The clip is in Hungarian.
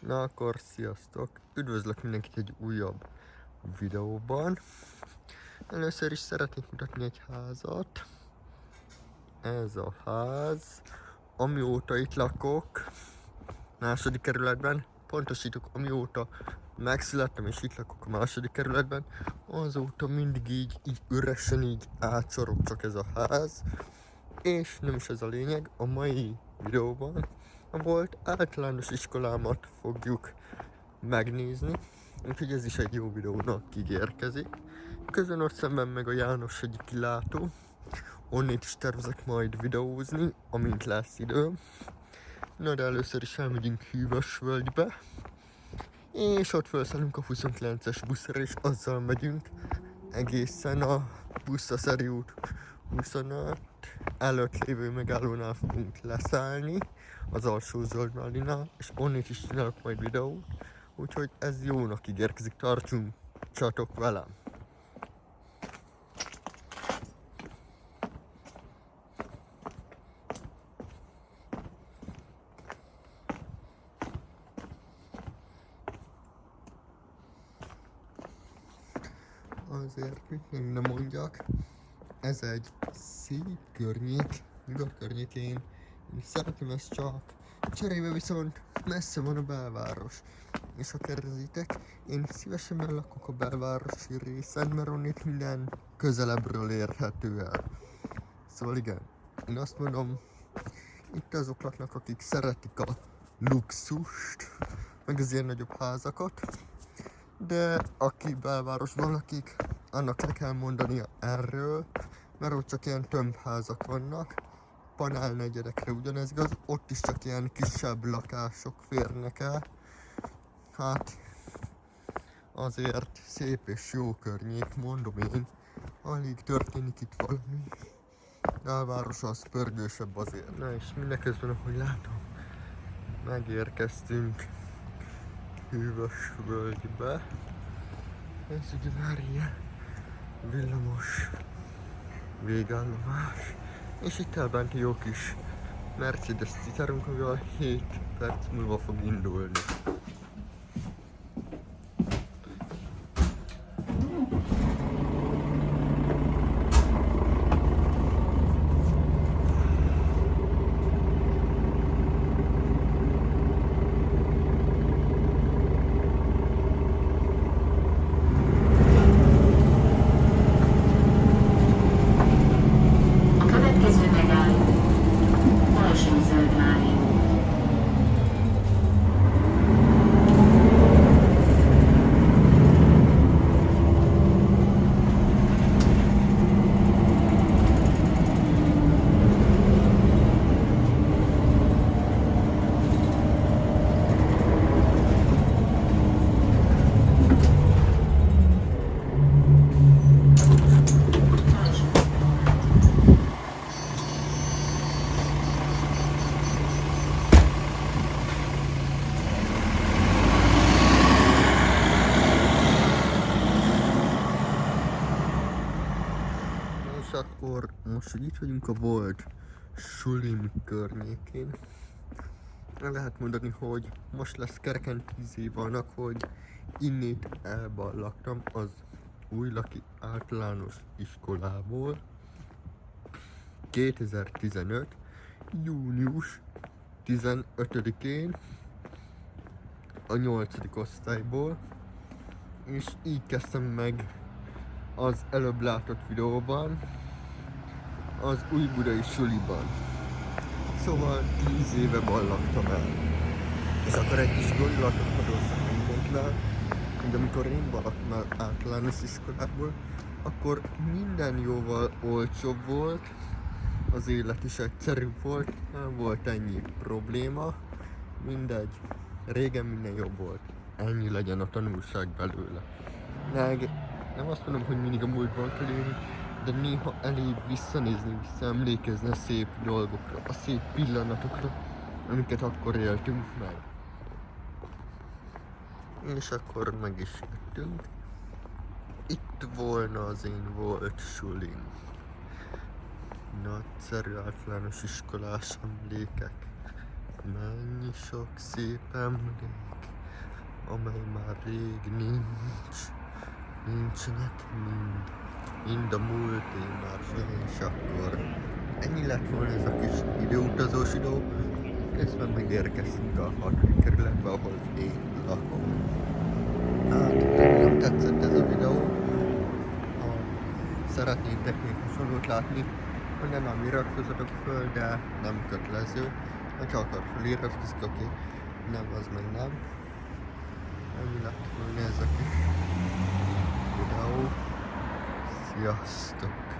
Na akkor sziasztok! Üdvözlök mindenkit egy újabb videóban. Először is szeretnék mutatni egy házat. Ez a ház, amióta itt lakok, második kerületben, pontosítok, amióta megszülettem és itt lakok a második kerületben, azóta mindig így üresen így átsorog csak ez a ház. És nem is ez a lényeg, a mai videóban a volt általános iskolámat fogjuk megnézni, úgyhogy ez is egy jó videónak ígérkezik. Közben ott szemben meg a János egy kilátó, onnét is tervezek majd videózni, amint lesz idő. Na de először is elmegyünk Hűvösvölgybe, és ott felszállunk a 29-es buszra, és azzal megyünk egészen a Buszaszeri út 25 előtt lévő megállónál fogunk leszállni, az alsó Zöldmálinál, és onnét is csinálok majd videót, úgyhogy ez jónak ígérkezik, tartsunk csatok velem! Azért, hogy még nem mondjak, ez egy szép környék, nyugat környékén, én szeretem ezt csak, cserébe viszont messze van a belváros. És ha kérdezitek, én szívesen lakok a belvárosi részen, mert onnét minden közelebbről érhető el. Szóval igen, én azt mondom, itt azok laknak, akik szeretik a luxust, meg az ilyen nagyobb házakat, de aki belvárosban lakik, annak le kell mondania erről, mert ott csak ilyen tömbházak vannak, panelnegyedekre ugyanez igaz, ott is csak ilyen kisebb lakások férnek el. Hát azért szép és jó környék, mondom én, alig történik itt valami. De a város az pörgősebb azért. Na és mindeközben, ahogy látom, megérkeztünk Hűvösvölgybe. Ez ugye már ilyen villamos végállomás. És itt elbent jó kis Mercedes Citarunk, amivel 7 perc múlva fog indulni. Akkor most, hogy itt vagyunk a volt sulim környékén, lehet mondani, hogy most lesz kereken 10 év annak, hogy innét elballagtam az Újlaki általános iskolából 2015. június 15-én a 8. osztályból, és így kezdtem meg az előbb látott videóban, az újbudai suliban. Szóval 10 éve ballagtam el. És akkor egy kis gondolatot adóztak mindenkivel, hogy amikor én ballagtam el általános iskolából, akkor minden jóval olcsóbb volt, az élet is egyszerűbb volt, nem volt ennyi probléma, mindegy, régen minden jobb volt. Ennyi legyen a tanulság belőle. Nem azt mondom, hogy mindig a múltban kell élni, de néha elég visszanézni, visszaemlékezni a szép dolgokra, a szép pillanatokra, amiket akkor éltünk meg. És akkor meg is jöttünk. Itt volna az én volt sulim. Nagyszerű általános iskolás emlékek. Mennyi sok szép emlék. amely már rég nincsenek mind a múlté már se, és akkor ennyi lett volna ez a kis időutazós videó. Közben megérkeztünk a 6. kerületbe, ahol én lakom. Hát, remélem tetszett ez a videó. Ha szeretnétek még hasonlót látni, akkor nem iratkozzatok föl, de nem kötelező. Ha csak akar feliratkozni, oké. Nem, az meg nem. Ennyi lett volna ez a kis videó. Sziasztok!